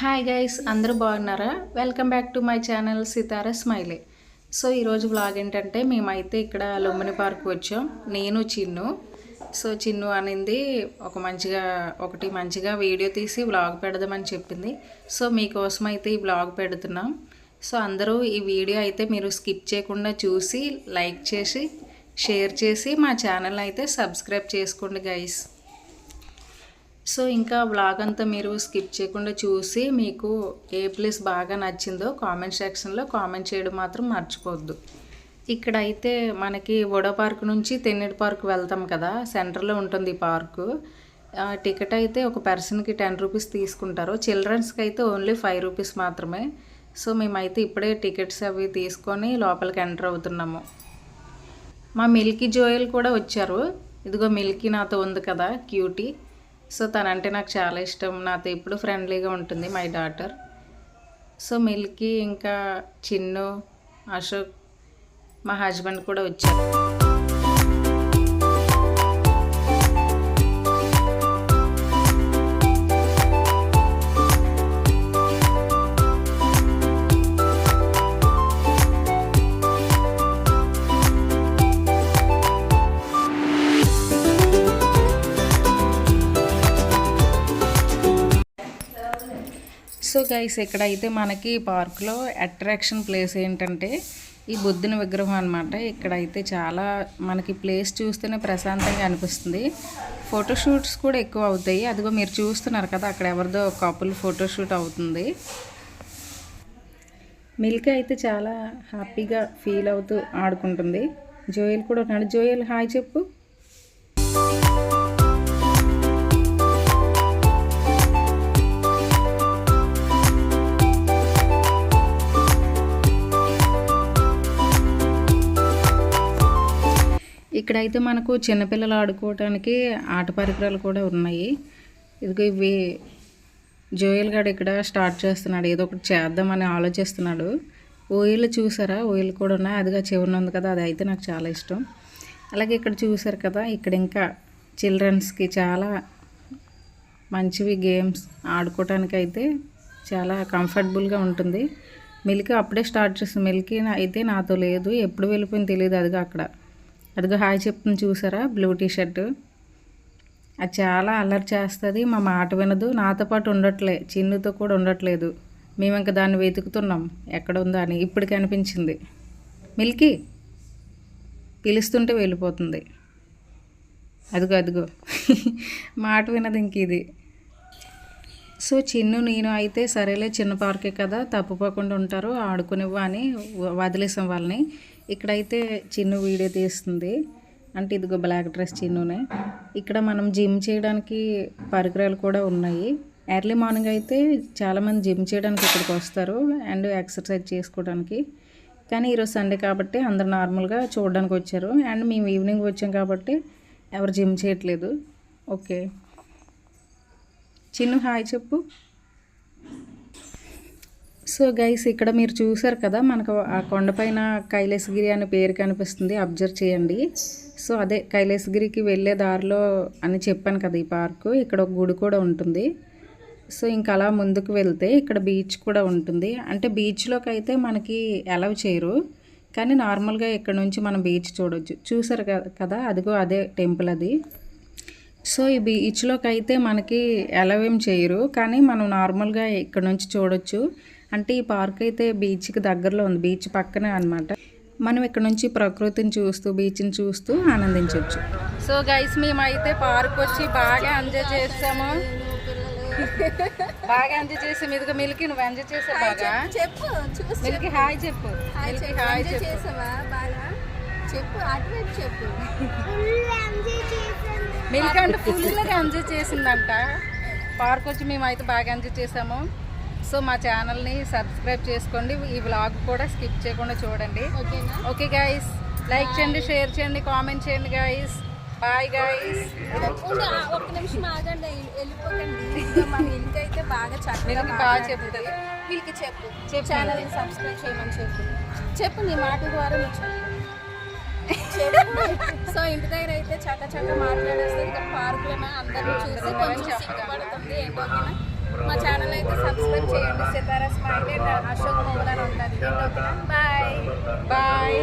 Hi guys, అందరూ బాగున్నారా? Welcome back to my channel Sitara Smiley. So ఈరోజు వ్లాగ్ ఏంటంటే మేమైతే ఇక్కడ లుంబిని పార్క్ వచ్చాం, నేను చిన్ను. సో చిన్ను అనింది ఒకటి మంచిగా వీడియో తీసి వ్లాగ్ పెడదామని చెప్పింది. సో మీకోసం అయితే ఈ వ్లాగ్ పెడుతున్నాం. సో అందరూ ఈ వీడియో అయితే మీరు స్కిప్ చేయకుండా చూసి లైక్ చేసి షేర్ చేసి మా ఛానల్ అయితే సబ్స్క్రైబ్ చేసుకోండి గైస్. సో ఇంకా వ్లాగ్ అంతా మీరు స్కిప్ చేయకుండా చూసి మీకు ఏ ప్లేస్ బాగా నచ్చిందో కామెంట్ సెక్షన్లో కామెంట్ చేయడం మాత్రం మర్చిపోవద్దు. ఇక్కడ అయితే మనకి వడో పార్క్ నుంచి తెన్నేటి పార్క్ వెళ్తాం కదా, సెంటర్లో ఉంటుంది ఈ పార్కు. టికెట్ అయితే ఒక పర్సన్కి 10 రూపీస్ తీసుకుంటారు, చిల్డ్రన్స్కి అయితే ఓన్లీ 5 రూపీస్ మాత్రమే. సో మేమైతే ఇప్పుడే టికెట్స్ అవి తీసుకొని లోపలికి ఎంటర్ అవుతున్నాము. మా మిల్కీ జోయల్ కూడా వచ్చారు. ఇదిగో మిల్కీ నాతో ఉంది కదా, క్యూటీ. సో తనంటే నాకు చాలా ఇష్టం, నాతో ఎప్పుడు ఫ్రెండ్లీగా ఉంటుంది మై డాటర్. సో మిల్కీ ఇంకా చిన్ను, అశోక్, మా హస్బెండ్ కూడా వచ్చారు. సో గైస్, ఇక్కడైతే మనకి పార్క్లో అట్రాక్షన్ ప్లేస్ ఏంటంటే ఈ బుద్ధుని విగ్రహం అనమాట. ఇక్కడైతే చాలా మనకి ప్లేస్ చూస్తేనే ప్రశాంతంగా అనిపిస్తుంది. ఫోటోషూట్స్ కూడా ఎక్కువ అవుతాయి. అదిగో మీరు చూస్తున్నారు కదా, అక్కడ ఎవరిదో కపుల్ ఫోటోషూట్ అవుతుంది. మిల్క్ అయితే చాలా హ్యాపీగా ఫీల్ అవుతూ ఆడుకుంటుంది. జోయల్ కూడా ఉన్నాడు. జోయల్ హాయ్ చెప్పు. ఇక్కడైతే మనకు చిన్నపిల్లలు ఆడుకోవడానికి ఆట పరికరాలు కూడా ఉన్నాయి. ఇదిగో ఇవి జోయల్ గారు ఇక్కడ స్టార్ట్ చేస్తున్నాడు, ఏదో ఒకటి చేద్దామని ఆలోచిస్తున్నాడు. ఓయిల్ చూసారా, ఓయిల్ కూడా ఉన్నాయి. అదిగా చివరిన ఉంది కదా, అది అయితే నాకు చాలా ఇష్టం. అలాగే ఇక్కడ చూసారు కదా, ఇక్కడ ఇంకా చిల్డ్రన్స్కి చాలా మంచివి గేమ్స్ ఆడుకోవటానికి అయితే చాలా కంఫర్టబుల్గా ఉంటుంది. మిల్కీ అప్పుడే స్టార్ట్ చేస్తుంది. మిల్కీ అయితే నాతో లేదు, ఎప్పుడు వెళ్ళిపోయింది తెలియదు. అదిగో హాయ్ చెప్తుంది చూసారా, బ్లూ టీషర్టు. అది చాలా అల్లరి చేస్తుంది, మా మాట వినదు. నాతో పాటు ఉండట్లే, చిన్నుతో కూడా ఉండట్లేదు. మేము ఇంకా దాన్ని వెతుకుతున్నాం ఎక్కడ ఉందో అని. ఇప్పుడు కనిపించింది. మిల్కీ పిలుస్తుంటే వెళ్ళిపోతుంది. అదిగో మాట వినదు ఇంక ఇది. సో చిన్ను నేను అయితే సరేలే, చిన్న పార్కే కదా, తప్పుపోకుండా ఉంటారు, ఆడుకునివ్వ అని వదిలేసాం వాళ్ళని. ఇక్కడైతే చిన్ను వీడియో తీస్తుంది. అంటే ఇదిగో బ్లాక్ డ్రెస్ చిన్నునే. ఇక్కడ మనం జిమ్ చేయడానికి పరికరాలు కూడా ఉన్నాయి. ఎర్లీ మార్నింగ్ అయితే చాలామంది జిమ్ చేయడానికి ఇక్కడికి వస్తారు అండ్ ఎక్సర్సైజ్ చేసుకోవడానికి. కానీ ఈరోజు సండే కాబట్టి అందరు నార్మల్గా చూడడానికి వచ్చారు. అండ్ మేము ఈవినింగ్ వచ్చాం కాబట్టి ఎవరు జిమ్ చేయట్లేదు. ఓకే చిన్ను హాయ్ చెప్పు. సో గైస్, ఇక్కడ మీరు చూసారు కదా, మనకు ఆ కొండపైన కైలాసగిరి అనే పేరు కనిపిస్తుంది, అబ్జర్వ్ చేయండి. సో అదే కైలాసగిరికి వెళ్ళే దారిలో అని చెప్పాను కదా ఈ పార్కు. ఇక్కడ ఒక గుడి కూడా ఉంటుంది. సో ఇంకా అలా ముందుకు వెళ్తే ఇక్కడ బీచ్ కూడా ఉంటుంది. అంటే బీచ్లోకి అయితే మనకి అలౌ చేయరు, కానీ నార్మల్గా ఇక్కడ నుంచి మనం బీచ్ చూడవచ్చు. చూసారు కదా, అదిగో అదే టెంపుల్ అది. సో ఈ బీచ్లోకి అయితే మనకి అలౌ ఏం చేయరు, కానీ మనం నార్మల్గా ఇక్కడ నుంచి చూడొచ్చు. అంటే ఈ పార్క్ అయితే బీచ్కి దగ్గరలో ఉంది, బీచ్ పక్కనే అనమాట. మనం ఇక్కడ నుంచి ప్రకృతిని చూస్తూ బీచ్ని చూస్తూ ఆనందించవచ్చు. సో గైస్, మేమైతే పార్క్ వచ్చి బాగా ఎంజాయ్ చేసాము. ఇదిగో మిల్కీ, నువ్వు ఎంజాయ్ చేసావు బాగా. చెప్పు మిల్కీ హాయ్ చెప్పు. మిల్కీ హాయ్ చెప్పు. మిల్కీ అంటే ఫుల్గా ఎంజాయ్ చేసిందంట. పార్క్ వచ్చి మేమైతే బాగా ఎంజాయ్ చేసాము. సో మా ఛానల్ని సబ్స్క్రైబ్ చేసుకోండి, ఈ వ్లాగ్ కూడా స్కిప్ చేయకుండా చూడండి. ఓకే గైస్, లైక్ చేయండి, షేర్ చేయండి, కామెంట్ చేయండి గైస్. Bye guys. ఒక్క నిమిషం ఆగండి, వెళ్ళిపోకండి. మా మిల్క్ అయితే బాగా చెప్తుంది. మిల్క్ చెప్పు, ఛానల్ని సబ్స్క్రైబ్ చేయమని చెప్పు నీ మాట ద్వారా నువ్వు చెప్పు. సో ఇంటి దగ్గర అయితే చక్క మాట్లాడేస్తుంది. ఇక్కడ పార్కులో అందరినీ చూసి కొంచెం సిగ్గుపడుతుంది. ఏంటో మా ఛానల్ అయితే సబ్స్క్రైబ్ చేయండి. సితారా స్మైలీ అండ్ అశోక్ మోవల్ అని ఉంటుంది. Bye bye.